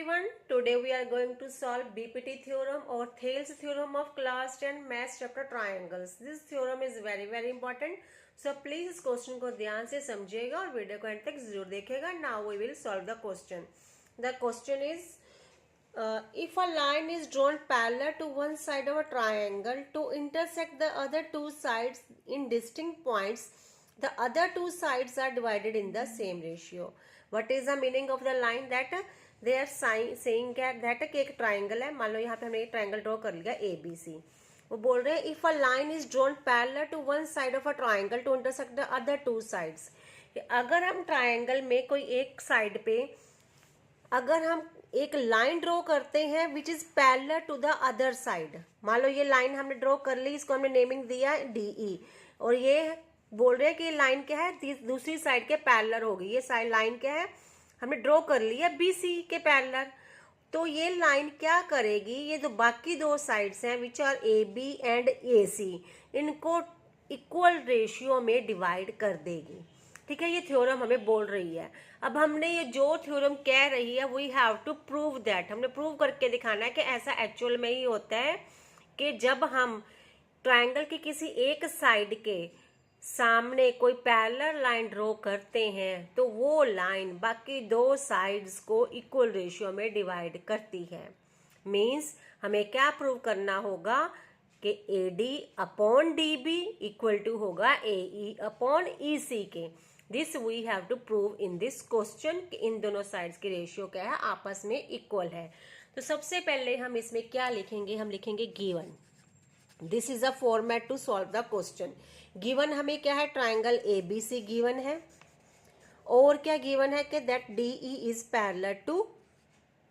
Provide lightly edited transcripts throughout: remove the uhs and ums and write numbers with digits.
everyone, today we are going to solve BPT theorem or Thales theorem of class 10 maths chapter triangles. This theorem is very important. So please इस question को ध्यान से समझिएगा और video को and तक जरूर देखिएगा. Now we will solve the question. The question is if a line is drawn parallel to one side of a triangle to intersect the other two sides in distinct points, the other two sides are divided in the same ratio. What is the meaning of the line that they are saying that कि एक triangle है. मान लो यहाँ पे हमने एक triangle draw कर लिया ABC. वो बोल रहे हैं if a line is drawn parallel to one side of a triangle to intersect the other two sides. अगर हम ट्राइंगल में कोई एक साइड पे अगर हम एक लाइन ड्रॉ करते हैं which is parallel to the other side. मान लो ये लाइन हमने ड्रॉ कर ली, इसको हमने नेमिंग दिया DE और ये बोल रहे हैं कि ये लाइन क्या है, दूसरी साइड के पैरेलल होगी. ये साइड लाइन क्या है, हमने ड्रॉ कर लिया BC के पैरेलल. तो ये लाइन क्या करेगी, ये जो बाकी दो साइड्स हैं which are AB and AC, इनको इक्वल रेशियो में डिवाइड कर देगी. ठीक है, ये थ्योरम हमें बोल रही है. अब हमने ये जो थ्योरम कह रही है we have to prove that. हमने प्रूव करके दिखाना है कि ऐसा एक्चुअल में ही होता है कि जब हम ट्राइंगल की किसी एक साइड के सामने कोई पैरेलल लाइन ड्रॉ करते हैं तो वो लाइन बाकी दो साइड्स को इक्वल रेशियो में डिवाइड करती है. मीन्स हमें क्या प्रूव करना होगा कि AD upon DB equal to होगा AE अपॉन EC के. This we have to prove in this question कि इन दोनों साइड्स की रेशियो क्या है, आपस में इक्वल है. तो सबसे पहले हम इसमें क्या लिखेंगे, हम लिखेंगे given. This is a format to solve the question. Given हमें क्या है, ट्राइंगल ABC गिवन है और क्या गिवन है कि that DE is parallel to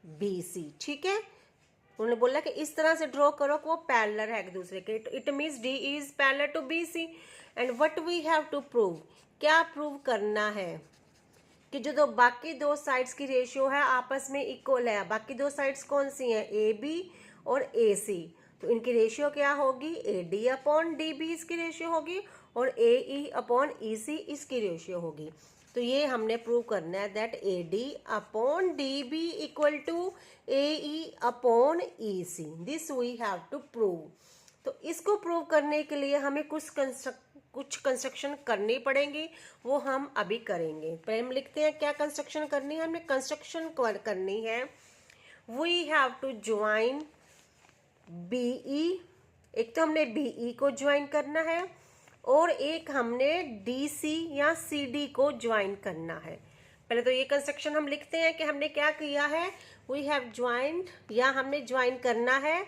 BC. ठीक है, उन्होंने बोला कि इस तरह से ड्रॉ करो कि वो पैरेलल है एक दूसरे के. It means DE is parallel to BC and what we have to prove, क्या प्रूव करना है कि जो दो बाकी दो साइड्स की रेशियो है आपस में इक्वल है. बाकी दो साइड्स कौन सी हैं, AB और AC. तो इनकी रेशियो क्या होगी, AD अपॉन DB इसकी रेशियो होगी और AE अपॉन EC इसकी रेशियो होगी. तो ये हमने प्रूव करना है that AD upon DB equal to AE upon EC. This we have to prove. तो इसको प्रूव करने के लिए हमें कुछ कंस्ट्रक्शन करनी पड़ेंगी, वो हम अभी करेंगे. पहले हम लिखते हैं क्या कंस्ट्रक्शन करनी है. हमें कंस्ट्रक्शन करनी है we have to join BE. एक तो हमने BE को ज्वाइन करना है और एक हमने DC या CD को ज्वाइन करना है. पहले तो ये कंस्ट्रक्शन हम लिखते हैं कि हमने क्या किया है, वी हैव ज्वाइंड या हमने ज्वाइन करना है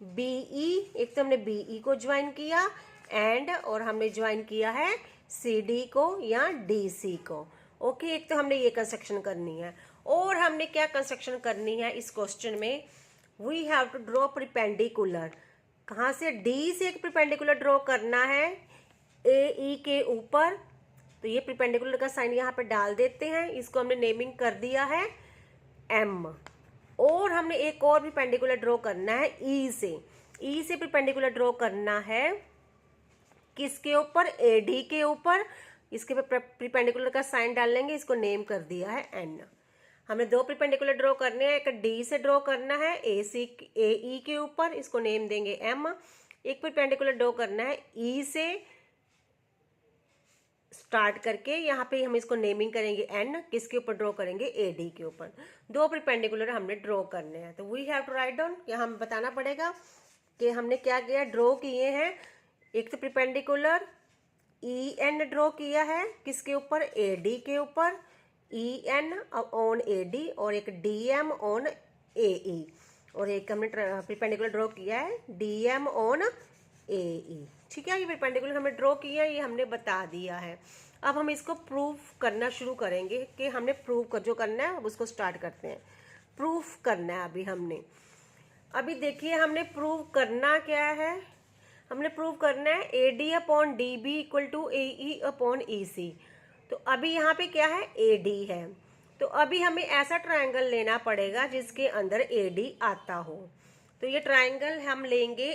BE. एक तो हमने BE को ज्वाइन किया एंड और हमने ज्वाइन किया है CD को या DC को. ओके, एक तो हमने ये कंस्ट्रक्शन करनी है और हमने क्या कंस्ट्रक्शन करनी है इस क्वेश्चन में, we have to draw perpendicular. कहाँ से, D से एक प्रिपेंडिकुलर ड्रॉ करना है AE के ऊपर. तो ये प्रिपेंडिकुलर का साइन यहाँ पे डाल देते हैं, इसको हमने नेमिंग कर दिया है M. और हमने एक और प्रिपेंडिकुलर ड्रॉ करना है E से प्रिपेंडिकुलर ड्रॉ करना है किसके ऊपर, AD के ऊपर. इसके पे प्रिपेंडिकुलर का साइन डाल लेंगे, इसको नेम कर दिया है N. हमें दो प्रिपेंडिकुलर ड्रॉ करने हैं, एक D से ड्रॉ करना है AE के ऊपर, इसको नेम देंगे M. एक प्रिपेंडिकुलर ड्रॉ करना है E से स्टार्ट करके, यहाँ पे हम इसको नेमिंग करेंगे N. किसके ऊपर ड्रॉ करेंगे, AD के ऊपर. दो प्रिपेंडिकुलर हमने ड्रॉ करने हैं. तो we have to write down, यहाँ हमें बताना पड़ेगा कि हमने क्या किया, ड्रॉ किए हैं. एक तो प्रिपेंडिकुलर EN ड्रॉ किया है किसके ऊपर, AD के ऊपर, EN ऑन AD और एक DM ऑन AE और एक हमने प्रिपेंडिकुलर ड्रॉ किया है DM ऑन AE. ठीक है, ये प्रिपेंडिकुलर हमने ड्रॉ किया है, ये हमने बता दिया है. अब हम इसको प्रूव करना शुरू करेंगे कि हमने प्रूव कर जो करना है, अब उसको स्टार्ट करते हैं. प्रूफ करना है अभी देखिए हमने प्रूव करना क्या है, हमने प्रूव करना है AD upon DB equal to AE upon EC. तो अभी यहाँ पे क्या है, AD है. तो अभी हमें ऐसा ट्रायंगल लेना पड़ेगा जिसके अंदर AD आता हो. तो ये ट्रायंगल हम लेंगे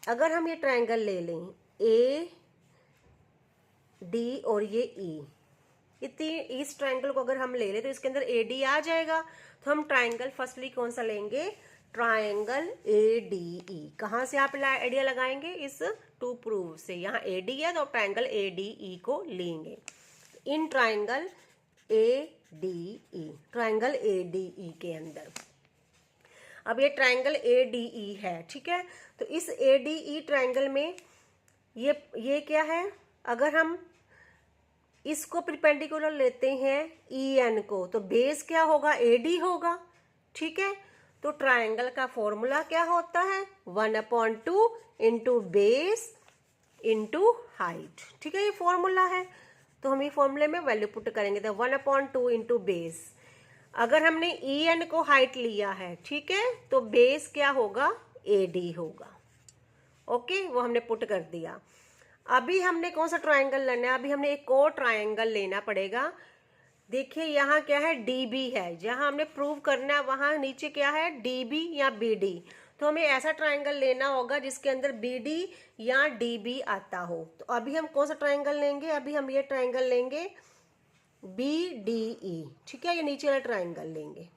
अगर हम ये ट्रायंगल ले लें AD और ये E, इतनी इस ट्राइंगल को अगर हम ले लें तो इसके अंदर AD आ जाएगा। तो हम ट्राइंगल फर्स्टली कौन सा लेंगे, ट्राइंगल ADE। कहाँ से आप आइडिया लगाएंगे, इस टू प्रूव से। यहाँ AD है तो ट्राइंगल ADE को लेंगे। In triangle ADE, triangle ADE के अंदर अब ये ट्राइंगल ADE है, ठीक है। तो इस ADE ट्राइंगल में ये क्या है, अगर हम इसको परपेंडिकुलर लेते हैं EN को तो बेस क्या होगा, AD होगा, ठीक है। तो ट्राइंगल का फॉर्मूला क्या होता है, 1/2 इंटू बेस इंटू हाइट, ठीक है, ये फॉर्मूला है। तो हम ये फॉर्मूले में वैल्यू पुट करेंगे, तो 1/2 इंटू बेस। अगर हमने EN को हाइट लिया है, ठीक है, तो बेस क्या होगा, AD होगा। ओके, वो हमने पुट कर दिया। अभी हमने कौन सा ट्राइंगल लेना है, अभी हमने एक और ट्राइंगल लेना पड़ेगा। देखिए यहाँ क्या है, DB है, जहां हमने प्रूव करना है वहां नीचे क्या है, DB या BD। तो हमें ऐसा ट्राइंगल लेना होगा जिसके अंदर BD या DB आता हो। तो अभी हम कौन सा ट्राइंगल लेंगे, अभी हम ये ट्राइंगल लेंगे BDE, ठीक है, ये नीचे वाला ट्राइंगल लेंगे।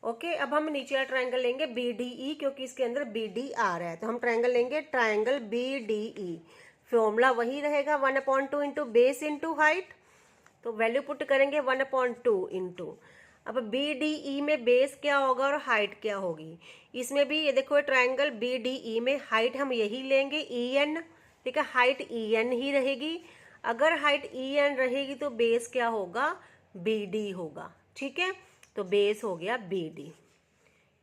ओके, अब हम नीचे वाला ट्राइंगल लेंगे BDE, क्योंकि इसके अंदर BD आ रहा है। तो हम ट्राइंगल लेंगे ट्राइंगल BDE। फॉर्मूला वही रहेगा 1/2 इंटू बेस इंटू हाइट। तो वैल्यू पुट करेंगे 1/2 इंटू, अब BDE में बेस क्या होगा और हाइट क्या होगी। इसमें भी ये देखो, ट्राइंगल BDE में हाइट हम यही लेंगे EN, ठीक है, हाइट EN ही रहेगी। अगर हाइट EN रहेगी तो बेस क्या होगा, BD होगा, ठीक है। तो बेस हो गया BD।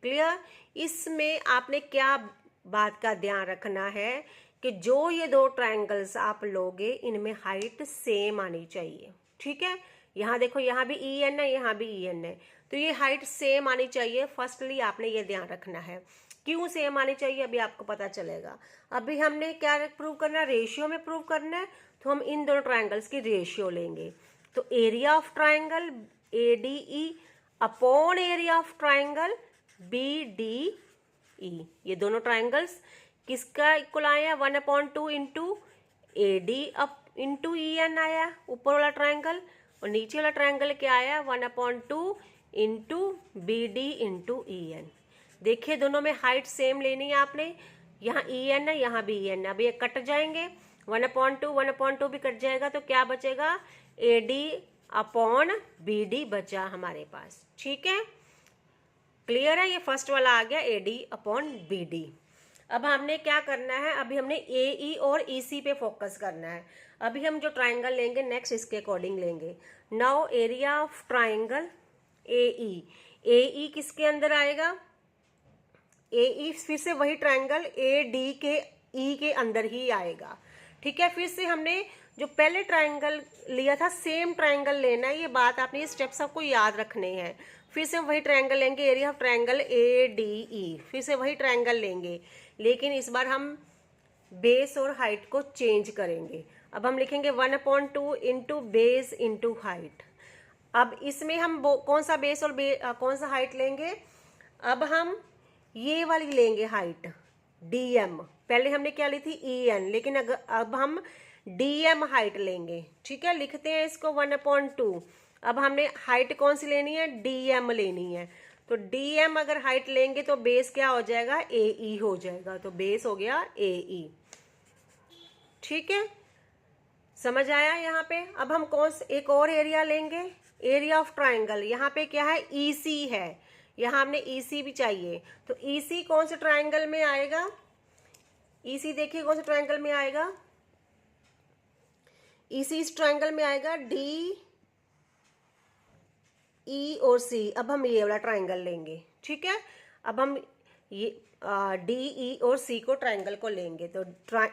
क्लियर। इसमें आपने क्या बात का ध्यान रखना है कि जो ये दो ट्राइंगल्स आप लोगे इनमें हाइट सेम आनी चाहिए, ठीक है। यहाँ देखो, यहाँ भी EN है, यहाँ भी EN है, तो ये हाइट सेम आनी चाहिए। फर्स्टली आपने ये ध्यान रखना है। क्यों सेम आनी चाहिए अभी आपको पता चलेगा। अभी हमने क्या प्रूव करना है, रेशियो में प्रूव करना है। तो हम इन दोनों ट्राइंगल्स की रेशियो लेंगे। तो area of triangle ADE upon area of triangle BDE, ये दोनों ट्राइंगल्स किसका इक्वल आया, 1/2 into AD up into EN आया ऊपर वाला ट्राइंगल, और नीचे वाला ट्राइंगल क्या आया, 1/2 इंटू BD इंटू EN। देखिए दोनों में हाइट सेम लेनी है आपने, यहाँ EN है, यहाँ भी EN है। अब ये कट जाएंगे, 1/2 भी कट जाएगा, तो क्या बचेगा, AD अपॉन BD बचा हमारे पास, ठीक है। क्लियर है, ये फर्स्ट वाला आ गया AD अपॉन BD। अब हमने क्या करना है, अभी हमने AE और EC पे फोकस करना है। अभी हम जो ट्राइंगल लेंगे नेक्स्ट इसके अकॉर्डिंग लेंगे। Now area of triangle AE किसके अंदर आएगा, AE फिर से वही ट्राइंगल AD के E के अंदर ही आएगा, ठीक है। फिर से हमने जो पहले ट्राइंगल लिया था सेम ट्राइंगल लेना है, ये बात आपने ये स्टेप्स आपको याद रखने हैं। फिर से वही ट्राइंगल लेंगे, एरिया ऑफ ट्राइंगल ADE, फिर से वही ट्राइंगल लेंगे, लेकिन इस बार हम बेस और हाइट को चेंज करेंगे। अब हम लिखेंगे 1/2 इंटू बेस इंटू हाइट। अब इसमें हम कौन सा बेस और कौन सा हाइट लेंगे, अब हम ये वाली लेंगे हाइट DM। पहले हमने क्या ली थी EN, लेकिन अब हम DM हाइट लेंगे, ठीक है। लिखते हैं इसको 1/2। अब हमने हाइट कौन सी लेनी है, DM लेनी है। तो DM अगर हाइट लेंगे तो बेस क्या हो जाएगा, AE हो जाएगा। तो बेस हो गया AE, ठीक है, समझ आया यहाँ पे। अब हम एक और एरिया लेंगे, एरिया ऑफ ट्राइंगल। यहाँ पे क्या है, EC है, यहाँ हमने EC भी चाहिए। तो EC कौन से ट्राइंगल में आएगा, EC देखिए कौन से ट्राइंगल में आएगा, EC इस ट्राइंगल में आएगा DE और C। अब हम ये वाला ट्राइंगल लेंगे, ठीक है। अब हम ये DE और C को ट्राइंगल को लेंगे। तो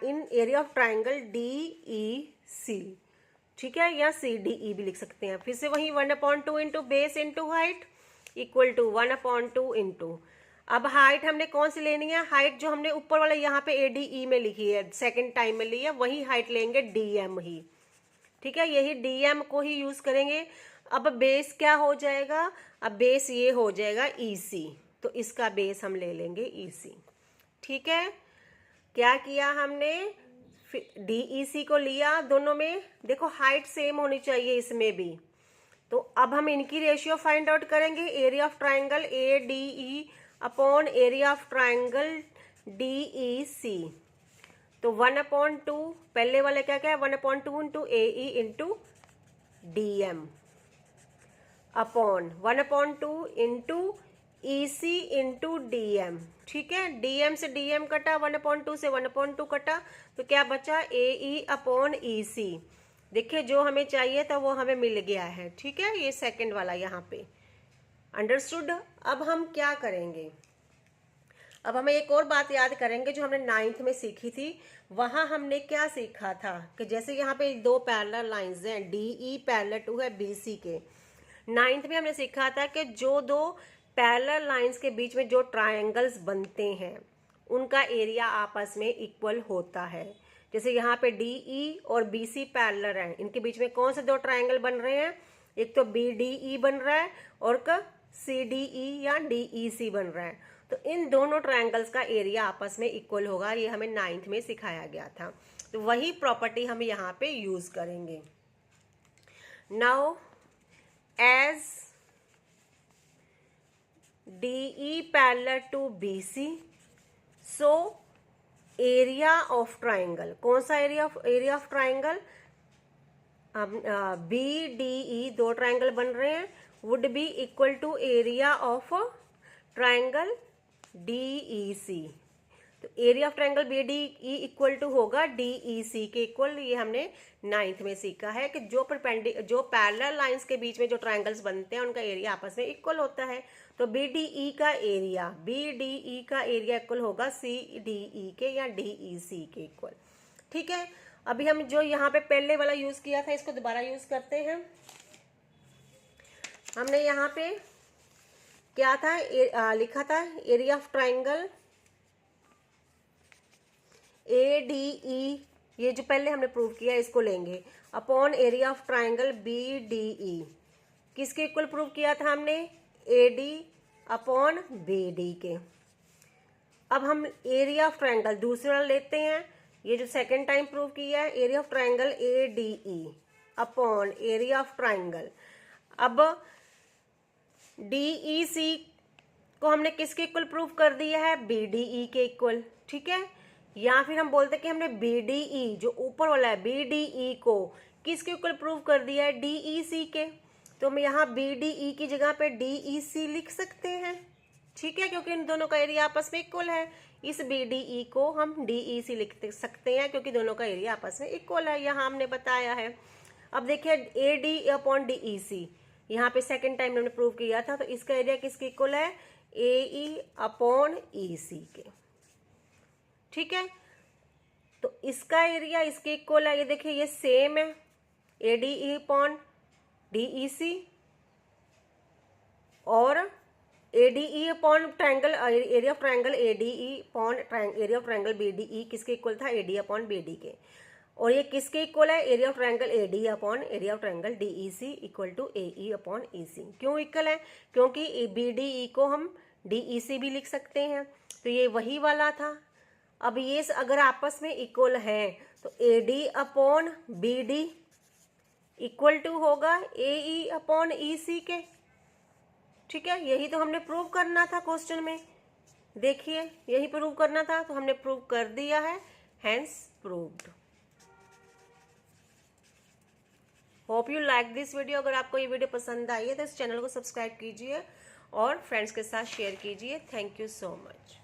इन एरिया ऑफ ट्राइंगल DEC, ठीक है, या CDE भी लिख सकते हैं। फिर से वही 1/2 into base into height equal to 1/2 into. अब हाइट हमने कौन सी लेनी है, हाइट जो हमने ऊपर वाले यहाँ पे ADE में लिखी है, सेकंड टाइम में ली है, वही हाइट लेंगे DM ही, ठीक है, यही DM को ही यूज करेंगे। अब बेस क्या हो जाएगा, अब बेस ये हो जाएगा EC, तो इसका बेस हम ले लेंगे EC, ठीक है। क्या किया हमने, DEC को लिया, दोनों में देखो हाइट सेम होनी चाहिए इसमें भी। तो अब हम इनकी रेशियो फाइंड आउट करेंगे। Area of triangle ADE upon area of triangle DEC। तो 1/2 पहले वाले क्या क्या है, 1/2 into AE into DM upon 1/2 into EC into DM। ठीक है, DM से DM कटा, 1/2 से 1/2 कटा, तो क्या बचा AE अपॉन EC। देखिए जो हमें चाहिए था वो हमें मिल गया है। ठीक है, ये सेकंड वाला यहाँ पे अंडरस्टूड। अब हम क्या करेंगे, अब हमें एक और बात याद करेंगे जो हमने 9th में सीखी थी। वहां हमने क्या सीखा था कि जैसे यहाँ पे दो पैरेलल लाइंस हैं, DE पैरेलल टू है BC के। 9th में हमने सीखा था कि जो दो पैरेलल लाइंस के बीच में जो ट्रायंगल्स बनते हैं उनका एरिया आपस में इक्वल होता है। जैसे यहाँ पे DE और BC पैरेलल हैं, इनके बीच में कौन से दो ट्रायंगल बन रहे हैं, एक तो BDE बन रहा है और CDE या DEC बन रहा है। तो इन दोनों ट्रायंगल्स का एरिया आपस में इक्वल होगा, ये हमें 9th में सिखाया गया था। तो वही प्रॉपर्टी हम यहाँ पे यूज करेंगे। Now as DE parallel to BC, so area of triangle, कौन सा एरिया ऑफ ट्राइंगल, BDE दो ट्राइंगल बन रहे हैं, would be equal to area of triangle DEC। तो area of triangle BDE equal to होगा DEC के इक्वल। ये हमने 9th में सीखा है कि जो पैरेलल लाइंस के बीच में जो ट्राइंगल्स बनते हैं उनका एरिया आपस में इक्वल होता है। तो BDE का एरिया इक्वल होगा CDE के या DEC के इक्वल। ठीक है, अभी हम जो यहाँ पे पहले वाला यूज किया था इसको दोबारा यूज करते हैं। हमने यहाँ पे क्या था, लिखा था एरिया ऑफ ट्राइंगल ADE, ये जो पहले हमने प्रूव किया इसको लेंगे, upon area of triangle BDE। किसके इक्वल प्रूव किया था हमने, AD अपॉन BD के। अब हम एरिया ऑफ ट्राइंगल दूसरे वाला लेते हैं, ये जो सेकेंड टाइम प्रूव किया है, area of triangle ADE upon area of triangle. अब DEC को हमने किसके इक्वल प्रूव कर दिया है, BDE के इक्वल। ठीक है, या फिर हम बोलते हैं कि हमने BDE जो ऊपर वाला है BDE को किसके इक्वल प्रूव कर दिया है, DEC के। तो हम यहाँ BDE की जगह पे DEC लिख सकते हैं। ठीक है, क्योंकि इन दोनों का एरिया आपस में इक्वल है। इस BDE को हम DEC लिख सकते हैं क्योंकि दोनों का एरिया आपस में इक्वल है, यहाँ हमने बताया है। अब देखिए AD अपॉन DEC, यहाँ पे सेकेंड टाइम हमने प्रूव किया था, तो इसका एरिया किसके इक्वल है, AE अपॉन EC के। ठीक है, तो इसका एरिया इसके इक्वल है, ये देखिए ये सेम है, ADE अपॉन DEC और ADE upon triangle area of triangle ADE upon area of triangle BDE किसके इक्वल था, AD अपॉन BD के। और ये किसके इक्वल है, area of triangle AD upon area of triangle DEC equal to AE upon EC। क्यों equal है, क्योंकि BDE को हम DEC भी लिख सकते हैं, तो ये वही वाला था। अब ये अगर आपस में इक्वल है तो AD upon BD equal to होगा AE अपॉन EC के। ठीक है, यही तो हमने प्रूव करना था क्वेश्चन में, देखिए यही प्रूव करना था, तो हमने प्रूव कर दिया है, hence proved. Hope you like this video. अगर आपको ये वीडियो पसंद आई है तो इस चैनल को सब्सक्राइब कीजिए और फ्रेंड्स के साथ शेयर कीजिए। Thank you so much.